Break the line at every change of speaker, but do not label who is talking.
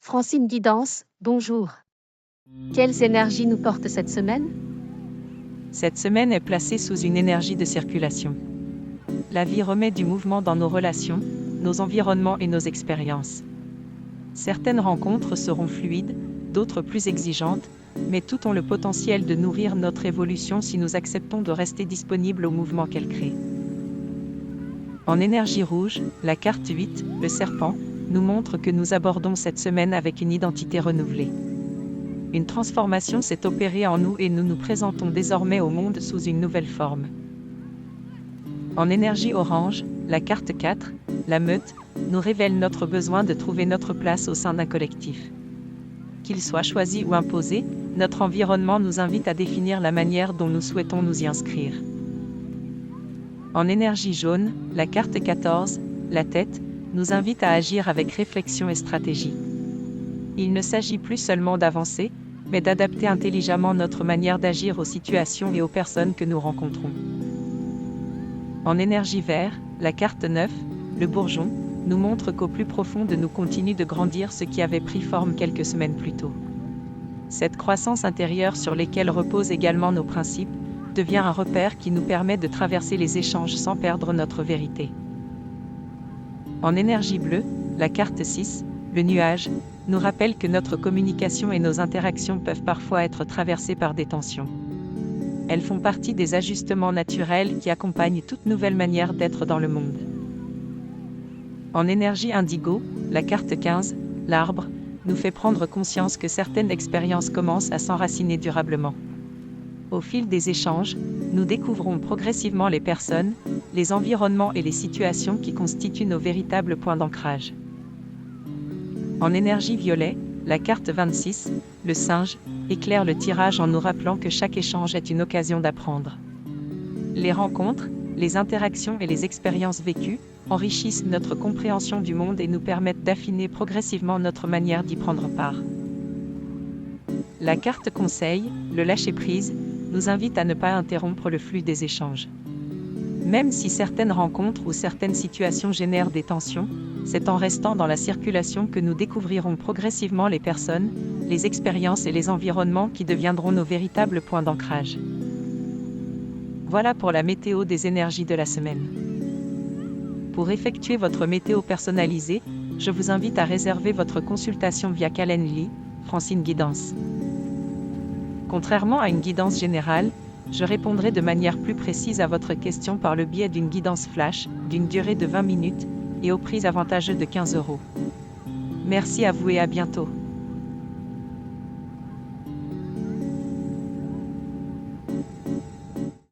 Francine Guidance, bonjour. Quelles énergies nous portent cette semaine?
Cette semaine est placée sous une énergie de circulation. La vie remet du mouvement dans nos relations, nos environnements et nos expériences. Certaines rencontres seront fluides, d'autres plus exigeantes, mais toutes ont le potentiel de nourrir notre évolution si nous acceptons de rester disponibles au mouvement qu'elles créent. En énergie rouge, la carte 8, le serpent, nous montre que nous abordons cette semaine avec une identité renouvelée. Une transformation s'est opérée en nous et nous nous présentons désormais au monde sous une nouvelle forme. En énergie orange, la carte 4, la meute, nous révèle notre besoin de trouver notre place au sein d'un collectif. Qu'il soit choisi ou imposé, notre environnement nous invite à définir la manière dont nous souhaitons nous y inscrire. En énergie jaune, la carte 14, la tête, nous invite à agir avec réflexion et stratégie. Il ne s'agit plus seulement d'avancer, mais d'adapter intelligemment notre manière d'agir aux situations et aux personnes que nous rencontrons. En énergie vert, la carte 9, le bourgeon, nous montre qu'au plus profond de nous continue de grandir ce qui avait pris forme quelques semaines plus tôt. Cette croissance intérieure sur laquelle reposent également nos principes, devient un repère qui nous permet de traverser les échanges sans perdre notre vérité. En énergie bleue, la carte 6, le nuage, nous rappelle que notre communication et nos interactions peuvent parfois être traversées par des tensions. Elles font partie des ajustements naturels qui accompagnent toute nouvelle manière d'être dans le monde. En énergie indigo, la carte 15, l'arbre, nous fait prendre conscience que certaines expériences commencent à s'enraciner durablement. Au fil des échanges, nous découvrons progressivement les personnes, les environnements et les situations qui constituent nos véritables points d'ancrage. En énergie violet, la carte 26, le singe, éclaire le tirage en nous rappelant que chaque échange est une occasion d'apprendre. Les rencontres, les interactions et les expériences vécues enrichissent notre compréhension du monde et nous permettent d'affiner progressivement notre manière d'y prendre part. La carte conseil, le lâcher-prise, nous invite à ne pas interrompre le flux des échanges. Même si certaines rencontres ou certaines situations génèrent des tensions, c'est en restant dans la circulation que nous découvrirons progressivement les personnes, les expériences et les environnements qui deviendront nos véritables points d'ancrage. Voilà pour la météo des énergies de la semaine. Pour effectuer votre météo personnalisée, je vous invite à réserver votre consultation via Calendly, Francine Guidance. Contrairement à une guidance générale, je répondrai de manière plus précise à votre question par le biais d'une guidance flash, d'une durée de 20 minutes, et au prix avantageux de 15 €. Merci à vous et à bientôt.